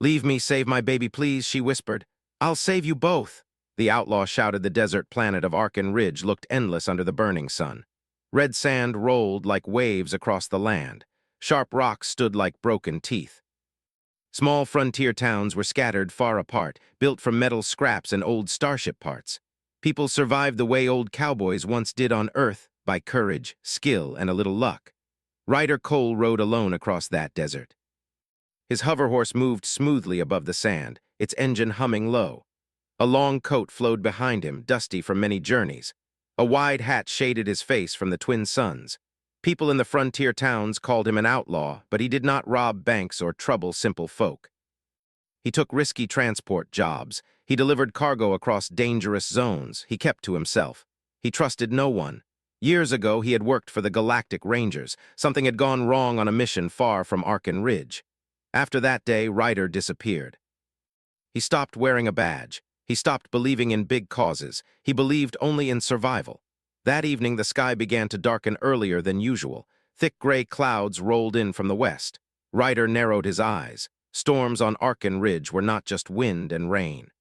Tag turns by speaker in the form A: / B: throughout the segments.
A: "Leave me, save my baby, please," she whispered. "I'll save you both." The outlaw shouted. The desert planet of Arkin Ridge looked endless under the burning sun. Red sand rolled like waves across the land. Sharp rocks stood like broken teeth. Small frontier towns were scattered far apart, built from metal scraps and old starship parts. People survived the way old cowboys once did on Earth, by courage, skill, and a little luck. Ryder Cole rode alone across that desert. His hoverhorse moved smoothly above the sand, its engine humming low. A long coat flowed behind him, dusty from many journeys. A wide hat shaded his face from the twin suns. People in the frontier towns called him an outlaw, but he did not rob banks or trouble simple folk. He took risky transport jobs. He delivered cargo across dangerous zones. He kept to himself. He trusted no one. Years ago, he had worked for the Galactic Rangers. Something had gone wrong on a mission far from Arkin Ridge. After that day, Ryder disappeared. He stopped wearing a badge. He stopped believing in big causes. He believed only in survival. That evening, the sky began to darken earlier than usual. Thick gray clouds rolled in from the west. Ryder narrowed his eyes. Storms on Arkin Ridge were not just wind and rain.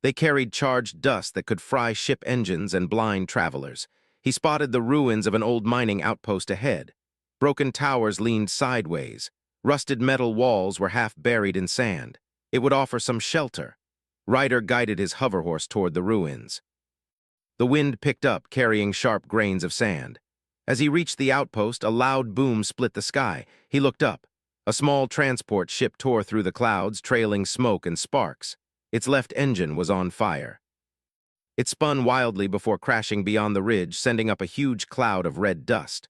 A: They carried charged dust that could fry ship engines and blind travelers. He spotted the ruins of an old mining outpost ahead. Broken towers leaned sideways. Rusted metal walls were half buried in sand. It would offer some shelter. Ryder guided his hoverhorse toward the ruins. The wind picked up, carrying sharp grains of sand. As he reached the outpost, a loud boom split the sky. He looked up. A small transport ship tore through the clouds, trailing smoke and sparks. Its left engine was on fire. It spun wildly before crashing beyond the ridge, sending up a huge cloud of red dust.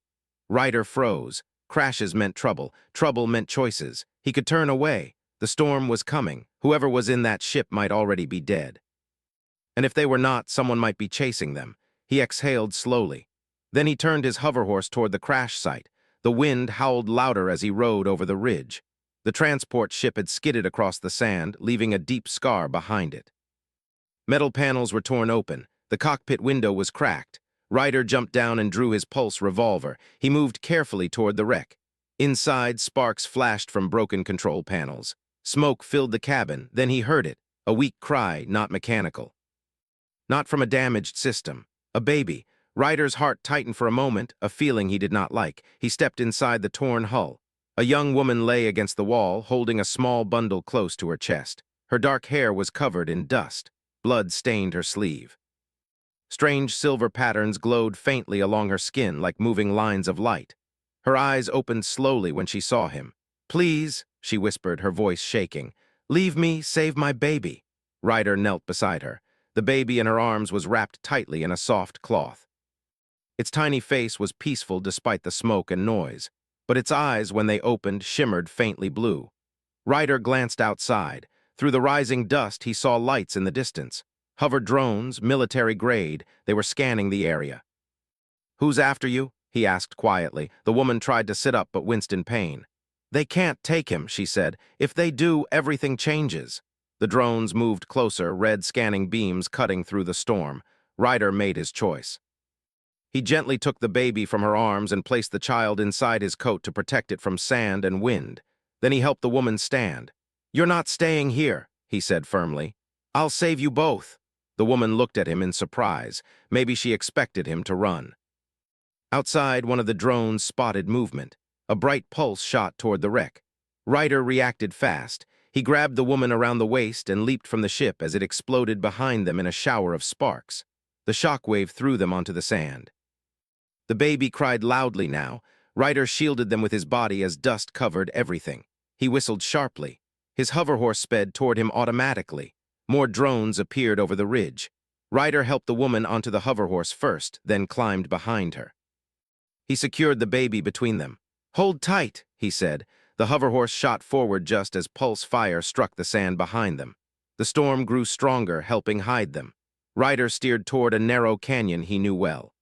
A: Ryder froze. Crashes meant trouble. Trouble meant choices. He could turn away. The storm was coming. Whoever was in that ship might already be dead. And if they were not, someone might be chasing them. He exhaled slowly. Then he turned his hoverhorse toward the crash site. The wind howled louder as he rode over the ridge. The transport ship had skidded across the sand, leaving a deep scar behind it. Metal panels were torn open. The cockpit window was cracked. Ryder jumped down and drew his pulse revolver. He moved carefully toward the wreck. Inside, sparks flashed from broken control panels. Smoke filled the cabin. Then he heard it, a weak cry, not mechanical. Not from a damaged system. A baby. Ryder's heart tightened for a moment, a feeling he did not like. He stepped inside the torn hull. A young woman lay against the wall, holding a small bundle close to her chest. Her dark hair was covered in dust. Blood stained her sleeve. Strange silver patterns glowed faintly along her skin like moving lines of light. Her eyes opened slowly when she saw him. "Please," she whispered, her voice shaking. "Leave me, save my baby." Ryder knelt beside her. The baby in her arms was wrapped tightly in a soft cloth. Its tiny face was peaceful despite the smoke and noise, but its eyes, when they opened, shimmered faintly blue. Ryder glanced outside. Through the rising dust, he saw lights in the distance. Hover drones, military grade, they were scanning the area. "Who's after you?" he asked quietly. The woman tried to sit up but winced in pain. "They can't take him," she said. "If they do, everything changes." The drones moved closer, red scanning beams cutting through the storm. Ryder made his choice. He gently took the baby from her arms and placed the child inside his coat to protect it from sand and wind. Then he helped the woman stand. "You're not staying here," he said firmly. "I'll save you both." The woman looked at him in surprise. Maybe she expected him to run. Outside, one of the drones spotted movement. A bright pulse shot toward the wreck. Ryder reacted fast. He grabbed the woman around the waist and leaped from the ship as it exploded behind them in a shower of sparks. The shockwave threw them onto the sand. The baby cried loudly now. Ryder shielded them with his body as dust covered everything. He whistled sharply. His hoverhorse sped toward him automatically. More drones appeared over the ridge. Ryder helped the woman onto the hoverhorse first, then climbed behind her. He secured the baby between them. "Hold tight," he said. The hoverhorse shot forward just as pulse fire struck the sand behind them. The storm grew stronger, helping hide them. Ryder steered toward a narrow canyon he knew well.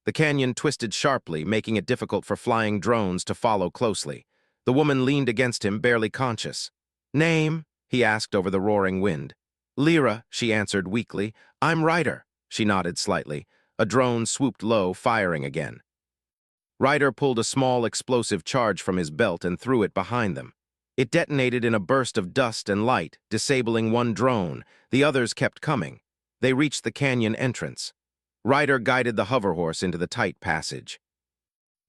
A: The canyon twisted sharply, making it difficult for flying drones to follow closely. The woman leaned against him, barely conscious. "Name?" he asked over the roaring wind. "Lyra," she answered weakly. "I'm Ryder." She nodded slightly. A drone swooped low, firing again. Ryder pulled a small explosive charge from his belt and threw it behind them. It detonated in a burst of dust and light, disabling one drone. The others kept coming. They reached the canyon entrance. Ryder guided the hoverhorse into the tight passage.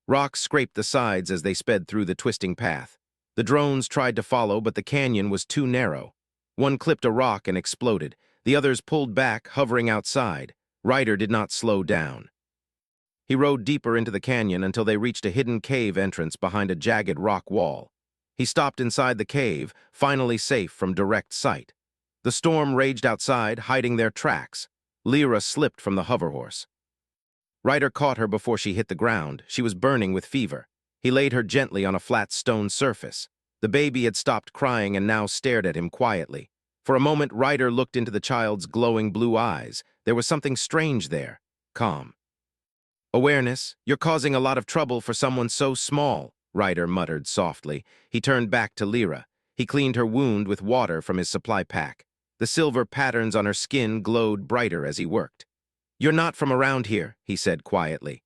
A: Rocks scraped the sides as they sped through the twisting path. The drones tried to follow, but the canyon was too narrow. One clipped a rock and exploded. The others pulled back, hovering outside. Ryder did not slow down. He rode deeper into the canyon until they reached a hidden cave entrance behind a jagged rock wall. He stopped inside the cave, finally safe from direct sight. The storm raged outside, hiding their tracks. Lyra slipped from the hoverhorse. Ryder caught her before she hit the ground. She was burning with fever. He laid her gently on a flat stone surface. The baby had stopped crying and now stared at him quietly. For a moment, Ryder looked into the child's glowing blue eyes. There was something strange there, calm. "Awareness, you're causing a lot of trouble for someone so small," Ryder muttered softly. He turned back to Lyra. He cleaned her wound with water from his supply pack. The silver patterns on her skin glowed brighter as he worked. "You're not from around here," he said quietly.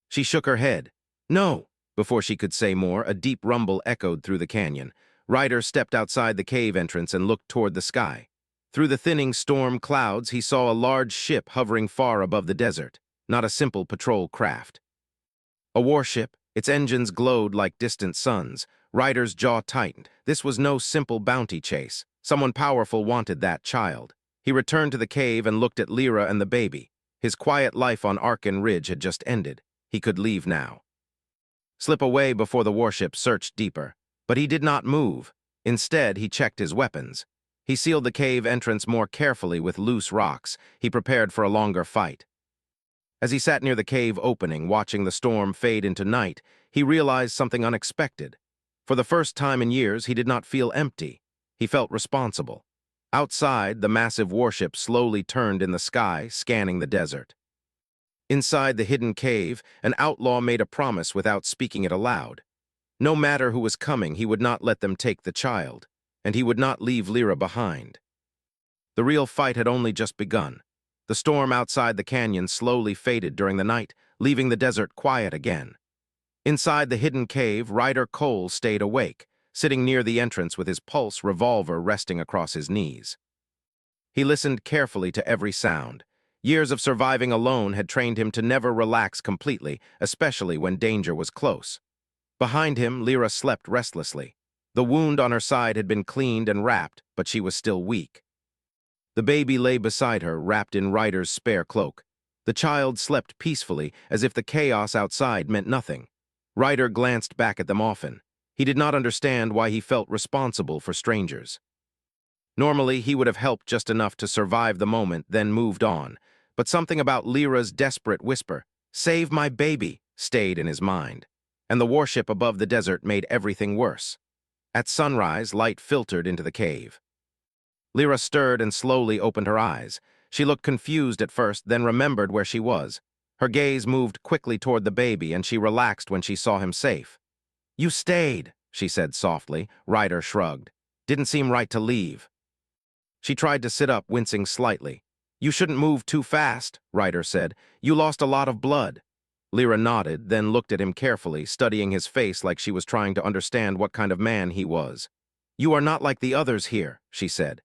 A: She shook her head. "No." Before she could say more, a deep rumble echoed through the canyon. Ryder stepped outside the cave entrance and looked toward the sky. Through the thinning storm clouds, he saw a large ship hovering far above the desert, not a simple patrol craft. A warship, its engines glowed like distant suns. Ryder's jaw tightened. This was no simple bounty chase. Someone powerful wanted that child. He returned to the cave and looked at Lyra and the baby. His quiet life on Arkin Ridge had just ended. He could leave now. Slip away before the warship searched deeper. But he did not move. Instead, he checked his weapons. He sealed the cave entrance more carefully with loose rocks. He prepared for a longer fight. As he sat near the cave opening, watching the storm fade into night, he realized something unexpected. For the first time in years, he did not feel empty. He felt responsible. Outside, the massive warship slowly turned in the sky, scanning the desert. Inside the hidden cave, an outlaw made a promise without speaking it aloud. No matter who was coming, he would not let them take the child, and he would not leave Lyra behind. The real fight had only just begun. The storm outside the canyon slowly faded during the night, leaving the desert quiet again. Inside the hidden cave, Ryder Cole stayed awake, sitting near the entrance with his pulse revolver resting across his knees. He listened carefully to every sound. Years of surviving alone had trained him to never relax completely, especially when danger was close. Behind him, Lyra slept restlessly. The wound on her side had been cleaned and wrapped, but she was still weak. The baby lay beside her, wrapped in Ryder's spare cloak. The child slept peacefully, as if the chaos outside meant nothing. Ryder glanced back at them often. He did not understand why he felt responsible for strangers. Normally, he would have helped just enough to survive the moment, then moved on. But something about Lyra's desperate whisper, "Save my baby," stayed in his mind. And the warship above the desert made everything worse. At sunrise, light filtered into the cave. Lyra stirred and slowly opened her eyes. She looked confused at first, then remembered where she was. Her gaze moved quickly toward the baby, and she relaxed when she saw him safe. "You stayed," she said softly. Ryder shrugged. "Didn't seem right to leave." She tried to sit up, wincing slightly. "You shouldn't move too fast," Ryder said. "You lost a lot of blood." Lyra nodded, then looked at him carefully, studying his face like she was trying to understand what kind of man he was. "You are not like the others here," she said.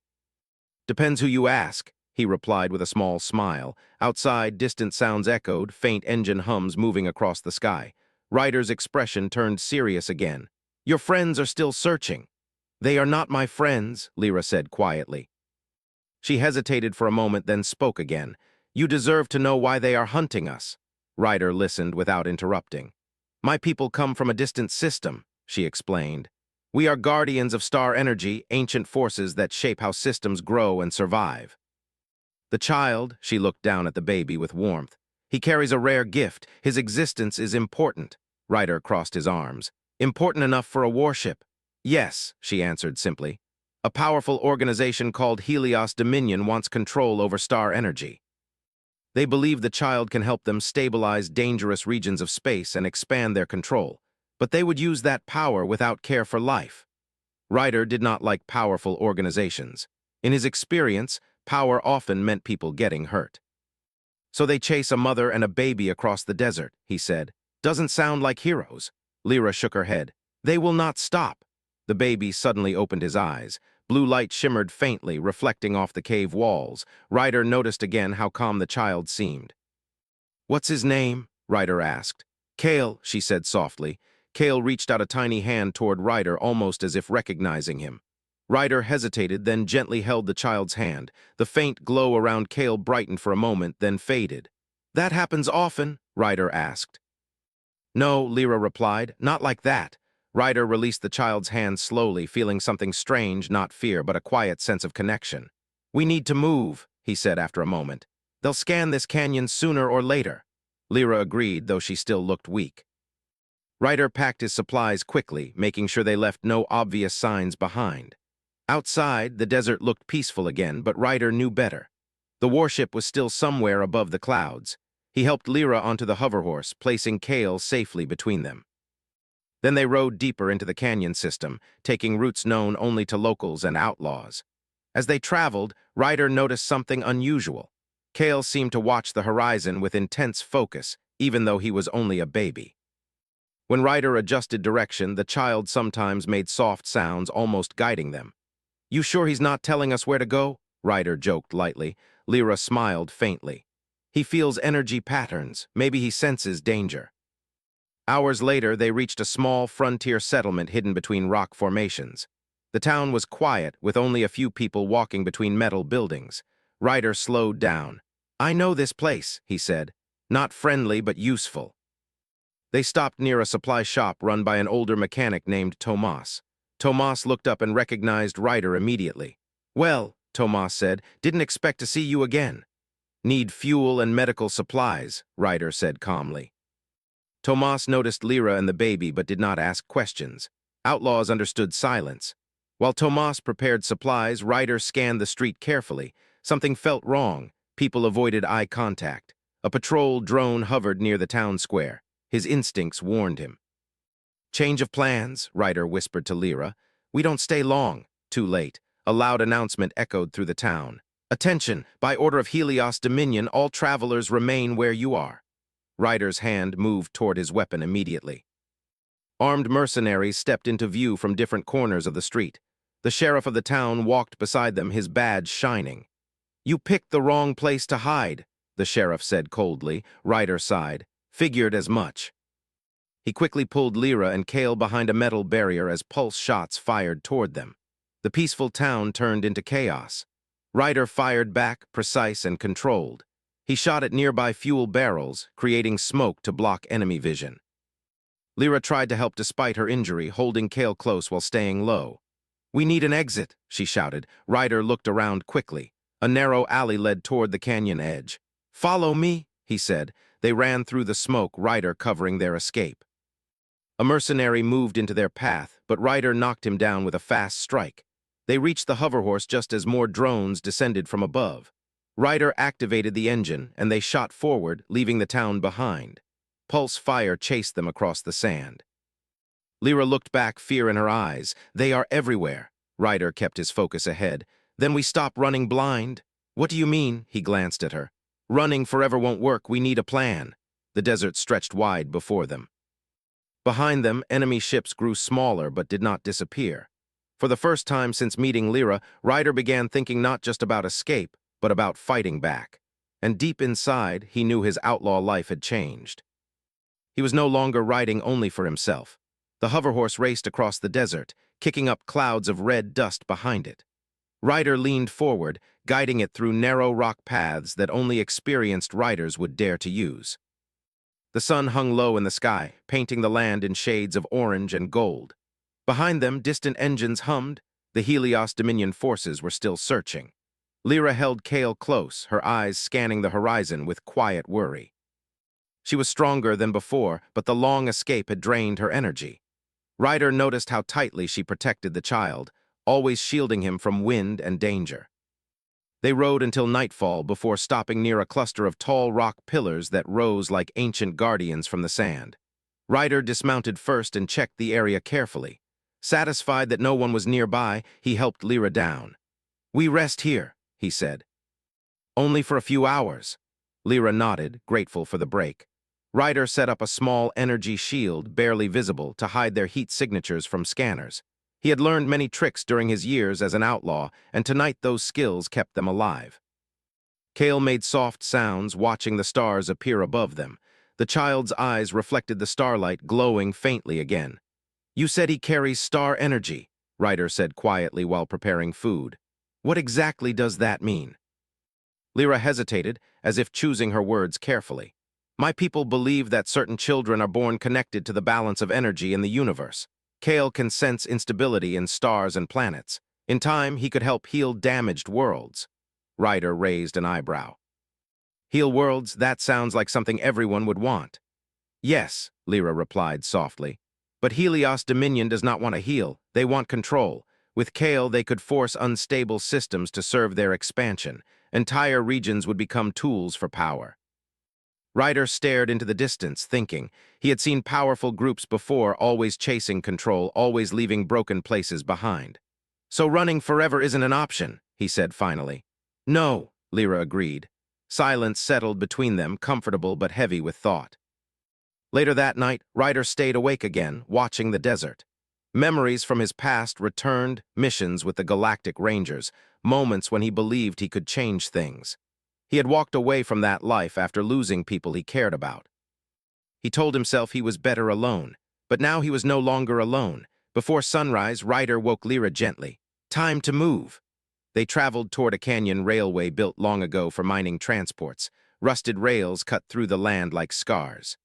A: "Depends who you ask," he replied with a small smile. Outside, distant sounds echoed, faint engine hums moving across the sky. Ryder's expression turned serious again. "Your friends are still searching." "They are not my friends," Lyra said quietly. She hesitated for a moment, then spoke again. "You deserve to know why they are hunting us." Ryder listened without interrupting. "My people come from a distant system," she explained. "We are guardians of star energy, ancient forces that shape how systems grow and survive." The child, she looked down at the baby with warmth. "He carries a rare gift. His existence is important." Ryder crossed his arms. "Important enough for a warship?" "Yes," she answered simply. "A powerful organization called Helios Dominion wants control over star energy. They believe the child can help them stabilize dangerous regions of space and expand their control, but they would use that power without care for life." Ryder did not like powerful organizations. In his experience, power often meant people getting hurt. "So they chase a mother and a baby across the desert," he said. "Doesn't sound like heroes." Lyra shook her head. "They will not stop." The baby suddenly opened his eyes. Blue light shimmered faintly, reflecting off the cave walls. Ryder noticed again how calm the child seemed. "What's his name?" Ryder asked. "Cale," she said softly. Cale reached out a tiny hand toward Ryder, almost as if recognizing him. Ryder hesitated, then gently held the child's hand. The faint glow around Cale brightened for a moment, then faded. "That happens often?" Ryder asked. "No," Lyra replied, "not like that." Ryder released the child's hand slowly, feeling something strange, not fear, but a quiet sense of connection. "We need to move," he said after a moment. "They'll scan this canyon sooner or later." Lyra agreed, though she still looked weak. Ryder packed his supplies quickly, making sure they left no obvious signs behind. Outside, the desert looked peaceful again, but Ryder knew better. The warship was still somewhere above the clouds. He helped Lyra onto the hoverhorse, placing Cale safely between them. Then they rode deeper into the canyon system, taking routes known only to locals and outlaws. As they traveled, Ryder noticed something unusual. Cale seemed to watch the horizon with intense focus, even though he was only a baby. When Ryder adjusted direction, the child sometimes made soft sounds, almost guiding them. "You sure he's not telling us where to go?" Ryder joked lightly. Lyra smiled faintly. "He feels energy patterns. Maybe he senses danger." Hours later, they reached a small frontier settlement hidden between rock formations. The town was quiet, with only a few people walking between metal buildings. Ryder slowed down. "I know this place," he said. "Not friendly, but useful." They stopped near a supply shop run by an older mechanic named Tomas. Tomas looked up and recognized Ryder immediately. "Well," Tomas said, "didn't expect to see you again." "Need fuel and medical supplies," Ryder said calmly. Tomas noticed Lyra and the baby but did not ask questions. Outlaws understood silence. While Tomas prepared supplies, Ryder scanned the street carefully. Something felt wrong. People avoided eye contact. A patrol drone hovered near the town square. His instincts warned him. "Change of plans," Ryder whispered to Lyra. "We don't stay long." Too late. A loud announcement echoed through the town. "Attention! By order of Helios Dominion, all travelers remain where you are." Ryder's hand moved toward his weapon immediately. Armed mercenaries stepped into view from different corners of the street. The sheriff of the town walked beside them, his badge shining. "You picked the wrong place to hide," the sheriff said coldly. Ryder sighed. "Figured as much." He quickly pulled Lyra and Cale behind a metal barrier as pulse shots fired toward them. The peaceful town turned into chaos. Ryder fired back, precise and controlled. He shot at nearby fuel barrels, creating smoke to block enemy vision. Lyra tried to help despite her injury, holding Cale close while staying low. "We need an exit," she shouted. Ryder looked around quickly. A narrow alley led toward the canyon edge. "Follow me," he said. They ran through the smoke, Ryder covering their escape. A mercenary moved into their path, but Ryder knocked him down with a fast strike. They reached the hoverhorse just as more drones descended from above. Ryder activated the engine, and they shot forward, leaving the town behind. Pulse fire chased them across the sand. Lyra looked back, fear in her eyes. "They are everywhere." Ryder kept his focus ahead. "Then we stop running blind." "What do you mean?" He glanced at her. "Running forever won't work. We need a plan." The desert stretched wide before them. Behind them, enemy ships grew smaller but did not disappear. For the first time since meeting Lyra, Ryder began thinking not just about escape, but about fighting back. And deep inside, he knew his outlaw life had changed. He was no longer riding only for himself. The hoverhorse raced across the desert, kicking up clouds of red dust behind it. Ryder leaned forward, guiding it through narrow rock paths that only experienced riders would dare to use. The sun hung low in the sky, painting the land in shades of orange and gold. Behind them, distant engines hummed. The Helios Dominion forces were still searching. Lyra held Cale close, her eyes scanning the horizon with quiet worry. She was stronger than before, but the long escape had drained her energy. Ryder noticed how tightly she protected the child, always shielding him from wind and danger. They rode until nightfall before stopping near a cluster of tall rock pillars that rose like ancient guardians from the sand. Ryder dismounted first and checked the area carefully. Satisfied that no one was nearby, he helped Lyra down. "We rest here," he said. "Only for a few hours." Lyra nodded, grateful for the break. Ryder set up a small energy shield, barely visible, to hide their heat signatures from scanners. He had learned many tricks during his years as an outlaw, and tonight those skills kept them alive. Cale made soft sounds, watching the stars appear above them. The child's eyes reflected the starlight, glowing faintly again. "You said he carries star energy," Ryder said quietly while preparing food. "What exactly does that mean?" Lyra hesitated, as if choosing her words carefully. "My people believe that certain children are born connected to the balance of energy in the universe. Cale can sense instability in stars and planets. In time, he could help heal damaged worlds." Ryder raised an eyebrow. "Heal worlds? That sounds like something everyone would want." "Yes," Lyra replied softly. "But Helios Dominion does not want to heal. They want control. With Cale, they could force unstable systems to serve their expansion. Entire regions would become tools for power." Ryder stared into the distance, thinking. He had seen powerful groups before, always chasing control, always leaving broken places behind. "So running forever isn't an option," he said finally. "No," Lyra agreed. Silence settled between them, comfortable but heavy with thought. Later that night, Ryder stayed awake again, watching the desert. Memories from his past returned, missions with the Galactic Rangers, moments when he believed he could change things. He had walked away from that life after losing people he cared about. He told himself he was better alone, but now he was no longer alone. Before sunrise, Ryder woke Lyra gently. "Time to move." They traveled toward a canyon railway built long ago for mining transports. Rusted rails cut through the land like scars.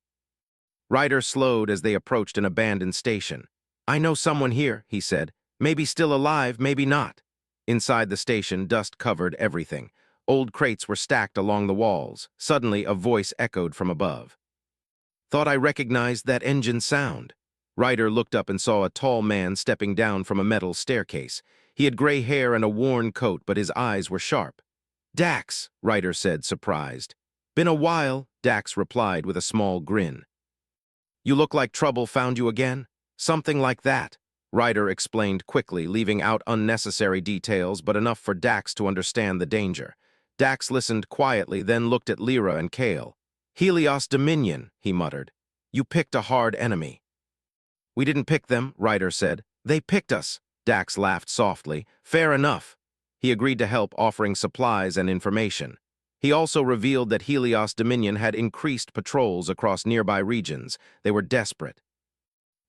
A: Ryder slowed as they approached an abandoned station. "I know someone here," he said. "Maybe still alive, maybe not." Inside the station, dust covered everything. Old crates were stacked along the walls. Suddenly, a voice echoed from above. "Thought I recognized that engine sound." Ryder looked up and saw a tall man stepping down from a metal staircase. He had gray hair and a worn coat, but his eyes were sharp. "Dax," Ryder said, surprised. "Been a while," Dax replied with a small grin. "You look like trouble found you again?" "Something like that," Ryder explained quickly, leaving out unnecessary details but enough for Dax to understand the danger. Dax listened quietly, then looked at Lyra and Cale. "Helios Dominion," he muttered. "You picked a hard enemy." "We didn't pick them," Ryder said. "They picked us." Dax laughed softly. "Fair enough." He agreed to help, offering supplies and information. He also revealed that Helios Dominion had increased patrols across nearby regions. They were desperate.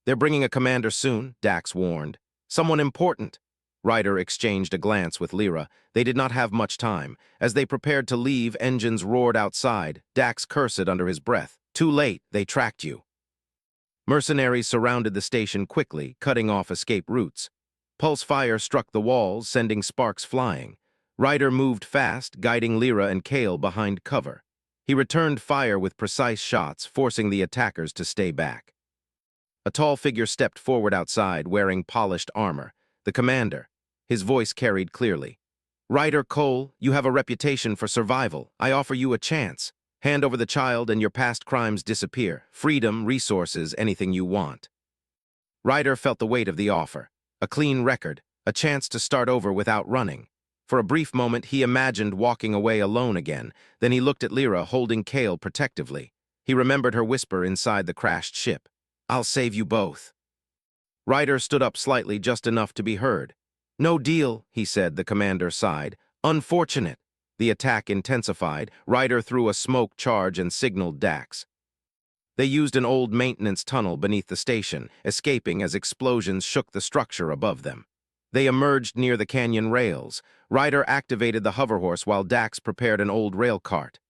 A: "They're bringing a commander soon," Dax warned. "Someone important." Ryder exchanged a glance with Lyra. They did not have much time. As they prepared to leave, engines roared outside. Dax cursed under his breath. "Too late, they tracked you." Mercenaries surrounded the station quickly, cutting off escape routes. Pulse fire struck the walls, sending sparks flying. Ryder moved fast, guiding Lyra and Cale behind cover. He returned fire with precise shots, forcing the attackers to stay back. A tall figure stepped forward outside, wearing polished armor. The commander. His voice carried clearly. "Ryder Cole, you have a reputation for survival. I offer you a chance. Hand over the child and your past crimes disappear. Freedom, resources, anything you want." Ryder felt the weight of the offer. A clean record, a chance to start over without running. For a brief moment, he imagined walking away alone again. Then he looked at Lyra, holding Cale protectively. He remembered her whisper inside the crashed ship. "I'll save you both." Ryder stood up slightly, just enough to be heard. "No deal," he said, the commander sighed. "Unfortunate." The attack intensified. Ryder threw a smoke charge and signaled Dax. They used an old maintenance tunnel beneath the station, escaping as explosions shook the structure above them. They emerged near the canyon rails. Ryder activated the hoverhorse while Dax prepared an old rail cart.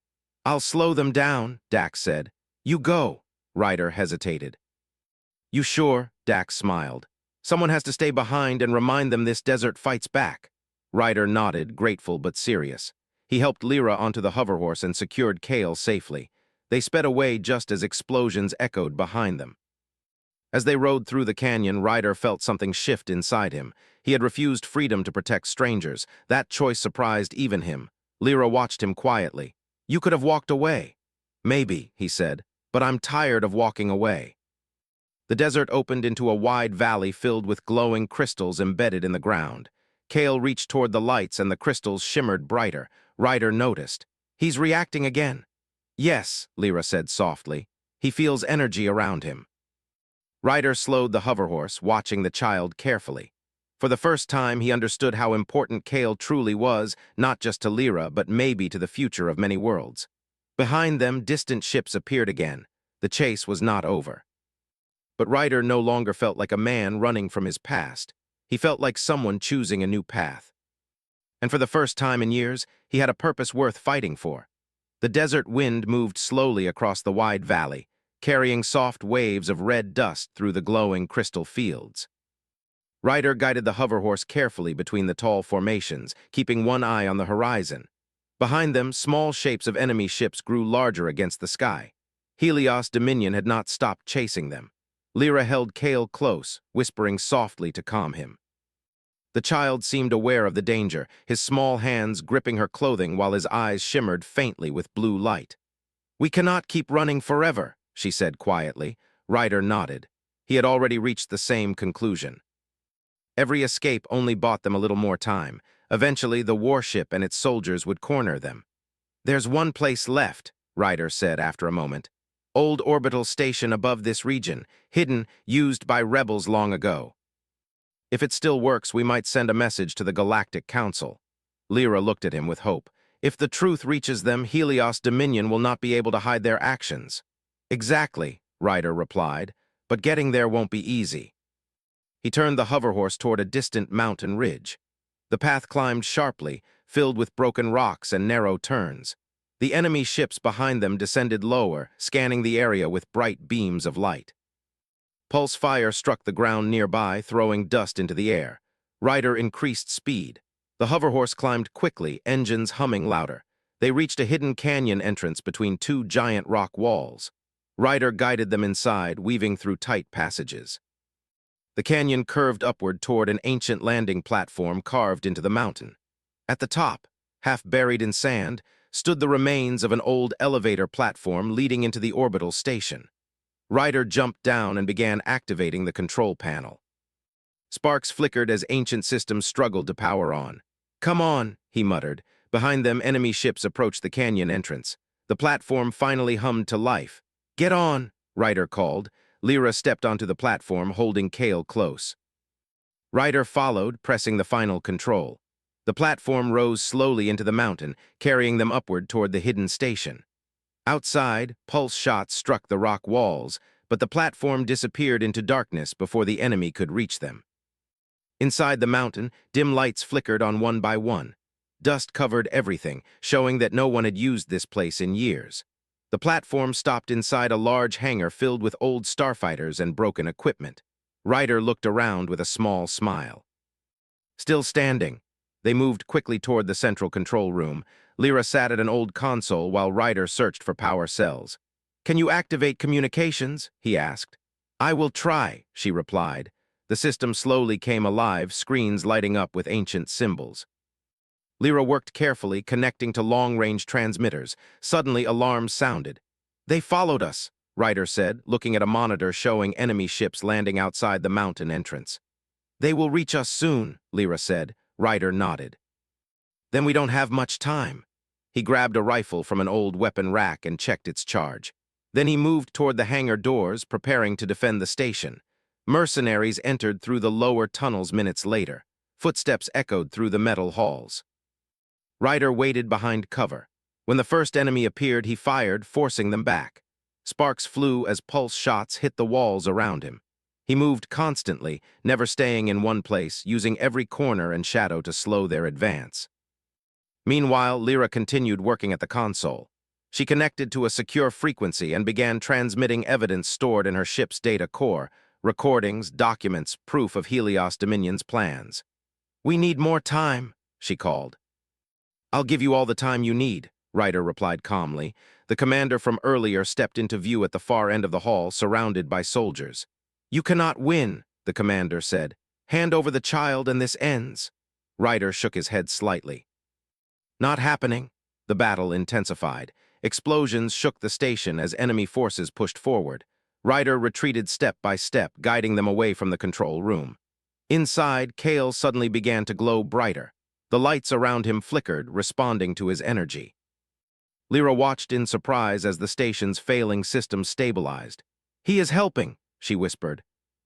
A: "I'll slow them down," Dax said. "You go." Ryder hesitated. "You sure?" Dax smiled. "Someone has to stay behind and remind them this desert fights back." Ryder nodded, grateful but serious. He helped Lyra onto the hoverhorse and secured Cale safely. They sped away just as explosions echoed behind them. As they rode through the canyon, Ryder felt something shift inside him. He had refused freedom to protect strangers. That choice surprised even him. Lyra watched him quietly. "You could have walked away." "Maybe," he said, "but I'm tired of walking away." The desert opened into a wide valley filled with glowing crystals embedded in the ground. Cale reached toward the lights and the crystals shimmered brighter. Ryder noticed. "He's reacting again." "Yes," Lyra said softly. "He feels energy around him." Ryder slowed the hoverhorse, watching the child carefully. For the first time, he understood how important Kale truly was, not just to Lyra, but maybe to the future of many worlds. Behind them, distant ships appeared again. The chase was not over. But Ryder no longer felt like a man running from his past. He felt like someone choosing a new path. And for the first time in years, he had a purpose worth fighting for. The desert wind moved slowly across the wide valley, carrying soft waves of red dust through the glowing crystal fields. Ryder guided the hoverhorse carefully between the tall formations, keeping one eye on the horizon. Behind them, small shapes of enemy ships grew larger against the sky. Helios Dominion had not stopped chasing them. Lyra held Kale close, whispering softly to calm him. The child seemed aware of the danger, his small hands gripping her clothing while his eyes shimmered faintly with blue light. "We cannot keep running forever," she said quietly. Ryder nodded. He had already reached the same conclusion. Every escape only bought them a little more time. Eventually, the warship and its soldiers would corner them. "There's one place left," Ryder said after a moment. "Old orbital station above this region, hidden, used by rebels long ago. If it still works, we might send a message to the Galactic Council." Lyra looked at him with hope. "If the truth reaches them, Helios Dominion will not be able to hide their actions." "Exactly," Ryder replied, "but getting there won't be easy." He turned the hoverhorse toward a distant mountain ridge. The path climbed sharply, filled with broken rocks and narrow turns. The enemy ships behind them descended lower, scanning the area with bright beams of light. Pulse fire struck the ground nearby, throwing dust into the air. Ryder increased speed. The hoverhorse climbed quickly, engines humming louder. They reached a hidden canyon entrance between two giant rock walls. Ryder guided them inside, weaving through tight passages. The canyon curved upward toward an ancient landing platform carved into the mountain. At the top, half buried in sand, stood the remains of an old elevator platform leading into the orbital station. Ryder jumped down and began activating the control panel. Sparks flickered as ancient systems struggled to power on. "Come on," he muttered. Behind them, enemy ships approached the canyon entrance. The platform finally hummed to life. "Get on," Ryder called. Lyra stepped onto the platform, holding Kale close. Ryder followed, pressing the final control. The platform rose slowly into the mountain, carrying them upward toward the hidden station. Outside, pulse shots struck the rock walls, but the platform disappeared into darkness before the enemy could reach them. Inside the mountain, dim lights flickered on one by one. Dust covered everything, showing that no one had used this place in years. The platform stopped inside a large hangar filled with old starfighters and broken equipment. Ryder looked around with a small smile. Still standing, they moved quickly toward the central control room. Lyra sat at an old console while Ryder searched for power cells. "Can you activate communications?" he asked. "I will try," she replied. The system slowly came alive, screens lighting up with ancient symbols. Lyra worked carefully, connecting to long-range transmitters. Suddenly, alarms sounded. "They followed us," Ryder said, looking at a monitor showing enemy ships landing outside the mountain entrance. "They will reach us soon," Lyra said. Ryder nodded. "Then we don't have much time." He grabbed a rifle from an old weapon rack and checked its charge. Then he moved toward the hangar doors, preparing to defend the station. Mercenaries entered through the lower tunnels minutes later. Footsteps echoed through the metal halls. Ryder waited behind cover. When the first enemy appeared, he fired, forcing them back. Sparks flew as pulse shots hit the walls around him. He moved constantly, never staying in one place, using every corner and shadow to slow their advance. Meanwhile, Lyra continued working at the console. She connected to a secure frequency and began transmitting evidence stored in her ship's data core, recordings, documents, proof of Helios Dominion's plans. "We need more time," she called. "I'll give you all the time you need," Ryder replied calmly. The commander from earlier stepped into view at the far end of the hall, surrounded by soldiers. "You cannot win," the commander said. "Hand over the child and this ends." Ryder shook his head slightly. "Not happening." The battle intensified. Explosions shook the station as enemy forces pushed forward. Ryder retreated step by step, guiding them away from the control room. Inside, Kale suddenly began to glow brighter. The lights around him flickered, responding to his energy. Lyra watched in surprise as the station's failing system stabilized. "He is helping," she whispered.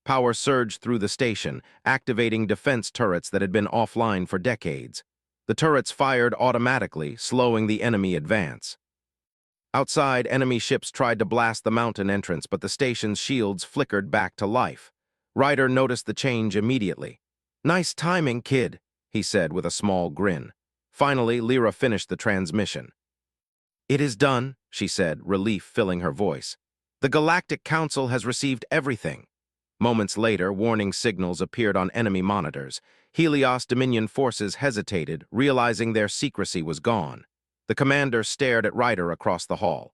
A: Power surged through the station, activating defense turrets that had been offline for decades. The turrets fired automatically, slowing the enemy advance. Outside, enemy ships tried to blast the mountain entrance, but the station's shields flickered back to life. Ryder noticed the change immediately. "Nice timing, kid," he said with a small grin. Finally, Lyra finished the transmission. "It is done," she said, relief filling her voice. "The Galactic Council has received everything." Moments later, warning signals appeared on enemy monitors. Helios Dominion forces hesitated, realizing their secrecy was gone. The commander stared at Ryder across the hall.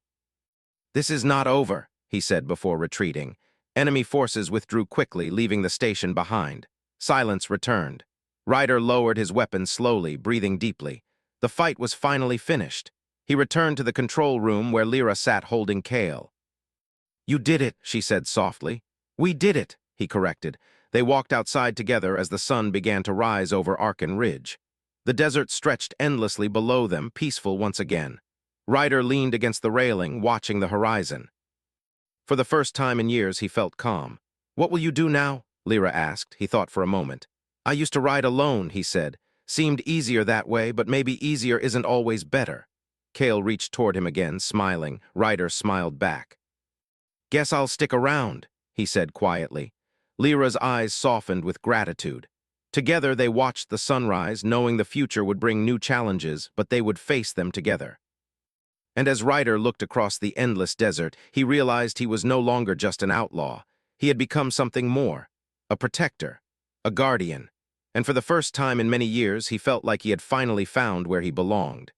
A: "This is not over," he said before retreating. Enemy forces withdrew quickly, leaving the station behind. Silence returned. Ryder lowered his weapon slowly, breathing deeply. The fight was finally finished. He returned to the control room where Lyra sat holding Kale. "You did it," she said softly. "We did it," he corrected. They walked outside together as the sun began to rise over Arkin Ridge. The desert stretched endlessly below them, peaceful once again. Ryder leaned against the railing, watching the horizon. For the first time in years, he felt calm. "What will you do now?" Lyra asked. He thought for a moment. "I used to ride alone," he said. "Seemed easier that way, but maybe easier isn't always better." Kale reached toward him again, smiling. Ryder smiled back. "Guess I'll stick around," he said quietly. Lyra's eyes softened with gratitude. Together they watched the sunrise, knowing the future would bring new challenges, but they would face them together. And as Ryder looked across the endless desert, he realized he was no longer just an outlaw. He had become something more, a protector, a guardian. And for the first time in many years, he felt like he had finally found where he belonged.